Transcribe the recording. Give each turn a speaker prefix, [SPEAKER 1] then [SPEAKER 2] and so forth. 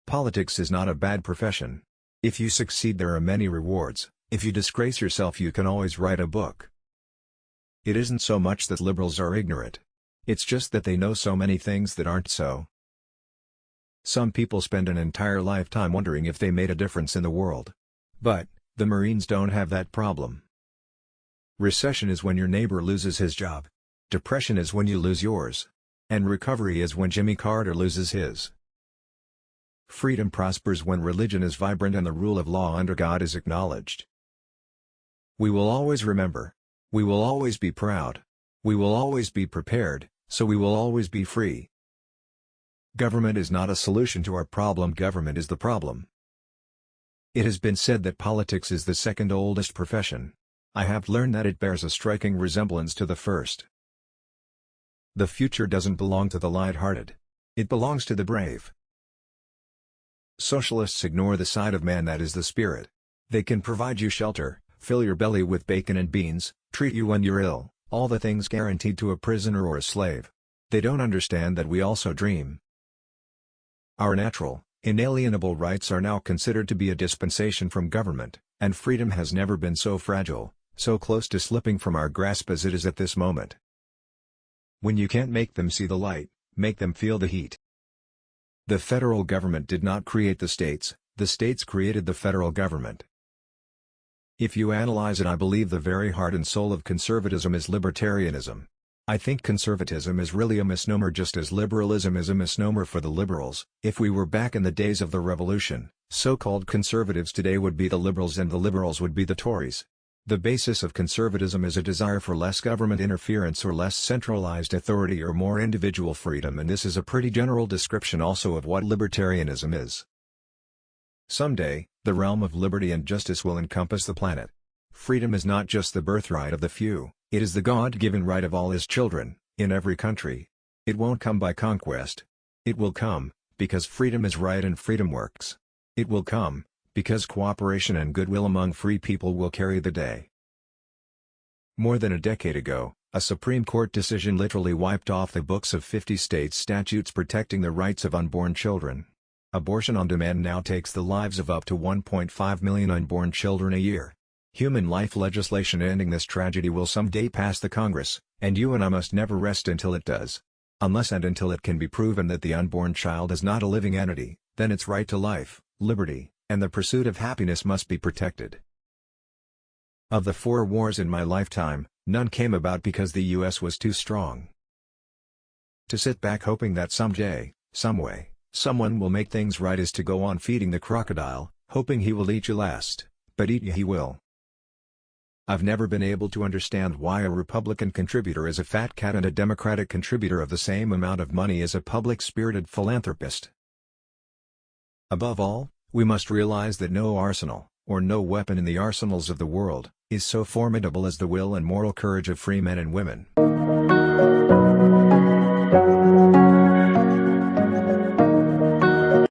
[SPEAKER 1] Politics is not a bad profession. If you succeed, there are many rewards. If you disgrace yourself, you can always write a book. It isn't so much that liberals are ignorant. It's just that they know so many things that aren't so. Some people spend an entire lifetime wondering if they made a difference in the world. But, the Marines don't have that problem. Recession is when your neighbor loses his job. Depression is when you lose yours. And recovery is when Jimmy Carter loses his. Freedom prospers when religion is vibrant and the rule of law under God is acknowledged. We will always remember. We will always be proud. We will always be prepared, so we will always be free. Government is not a solution to our problem. Government is the problem. It has been said that politics is the second oldest profession. I have learned that it bears a striking resemblance to the first. The future doesn't belong to the light-hearted. It belongs to the brave. Socialists ignore the side of man that is the spirit. They can provide you shelter, fill your belly with bacon and beans, treat you when you're ill, all the things guaranteed to a prisoner or a slave. They don't understand that we also dream. Our natural, inalienable rights are now considered to be a dispensation from government, and freedom has never been so fragile, so close to slipping from our grasp as it is at this moment. When you can't make them see the light, make them feel the heat. The federal government did not create the states created the federal government. If you analyze it, I believe the very heart and soul of conservatism is libertarianism. I think conservatism is really a misnomer, just as liberalism is a misnomer for the liberals. If we were back in the days of the revolution, so-called conservatives today would be the liberals and the liberals would be the Tories. The basis of conservatism is a desire for less government interference or less centralized authority or more individual freedom, and this is a pretty general description also of what libertarianism is. Someday, the realm of liberty and justice will encompass the planet. Freedom is not just the birthright of the few, it is the God-given right of all His children, in every country. It won't come by conquest. It will come, because freedom is right and freedom works. It will come, because cooperation and goodwill among free people will carry the day. More than a decade ago, a Supreme Court decision literally wiped off the books of 50 states' statutes protecting the rights of unborn children. Abortion on demand now takes the lives of up to 1.5 million unborn children a year. Human life legislation ending this tragedy will someday pass the Congress, and you and I must never rest until it does. Unless and until it can be proven that the unborn child is not a living entity, then its right to life, liberty, and the pursuit of happiness must be protected. Of the 4 wars in my lifetime, none came about because the U.S. was too strong. To sit back hoping that someday, someway, someone will make things right is to go on feeding the crocodile, hoping he will eat you last, but eat you he will. I've never been able to understand why a Republican contributor is a fat cat and a Democratic contributor of the same amount of money is a public-spirited philanthropist. Above all, we must realize that no arsenal, or no weapon in the arsenals of the world, is so formidable as the will and moral courage of free men and women.